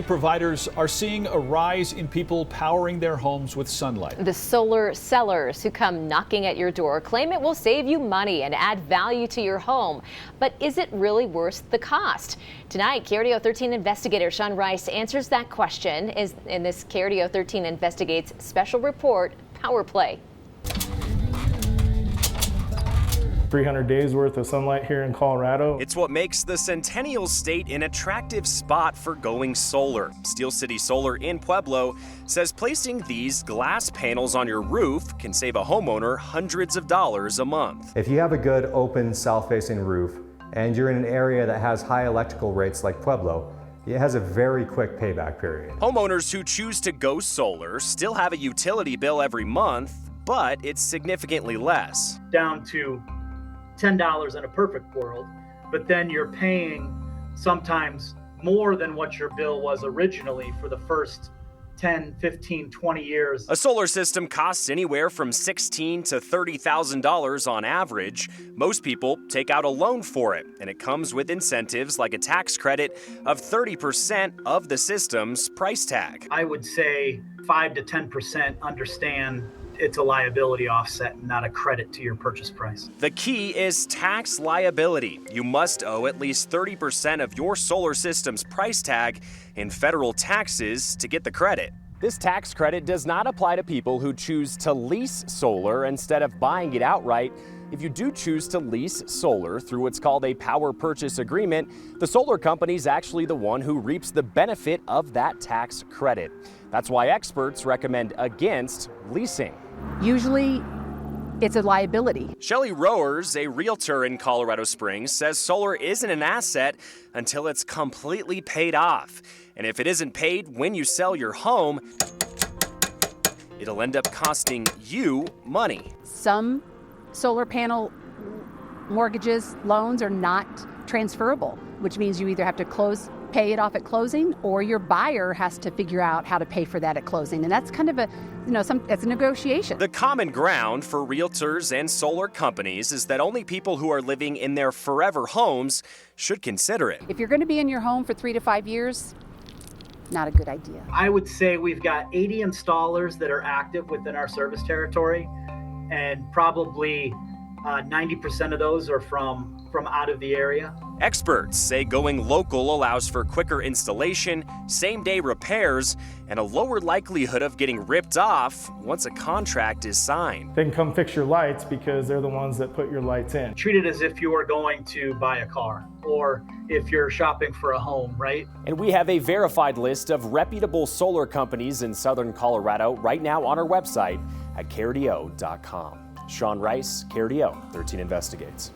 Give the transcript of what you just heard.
Providers are seeing a rise in people powering their homes with sunlight. The solar sellers who come knocking at your door claim it will save you money and add value to your home. But is it really worth the cost? Tonight, KRDO 13 investigator Sean Rice answers that question in this KRDO 13 Investigates special report, Power Play. 300 days worth of sunlight here in Colorado. It's what makes the Centennial State an attractive spot for going solar. Steel City Solar in Pueblo says placing these glass panels on your roof can save a homeowner hundreds of dollars a month. If you have a good open south-facing roof and you're in an area that has high electrical rates like Pueblo, it has a very quick payback period. Homeowners who choose to go solar still have a utility bill every month, but it's significantly less. Down to $10 in a perfect world, but then you're paying sometimes more than what your bill was originally for the first 10, 15, 20 years. A solar system costs anywhere from $16,000 to $30,000 on average. Most people take out a loan for it, and it comes with incentives like a tax credit of 30% of the system's price tag. I would say 5 to 10% understand it's a liability offset, not a credit to your purchase price. The key is tax liability. You must owe at least 30% of your solar system's price tag in federal taxes to get the credit. This tax credit does not apply to people who choose to lease solar instead of buying it outright. If you do choose to lease solar through what's called a power purchase agreement, the solar company is actually the one who reaps the benefit of that tax credit. That's why experts recommend against leasing. Usually, it's a liability. Shelley Rowers, a realtor in Colorado Springs, says solar isn't an asset until it's completely paid off. And if it isn't paid when you sell your home, it'll end up costing you money. Some solar panel mortgages, loans are not transferable, which means you either have to pay it off at closing, or your buyer has to figure out how to pay for that at closing. And that's kind of it's a negotiation. The common ground for realtors and solar companies is that only people who are living in their forever homes should consider it. If you're going to be in your home for 3 to 5 years, not a good idea. I would say we've got 80 installers that are active within our service territory, and probably 90% of those are from out of the area. Experts say going local allows for quicker installation, same-day repairs, and a lower likelihood of getting ripped off once a contract is signed. They can come fix your lights because they're the ones that put your lights in. Treat it as if you are going to buy a car, or if you're shopping for a home, right? And we have a verified list of reputable solar companies in southern Colorado right now on our website at KRDO.com. Sean Rice, KRDO 13 Investigates.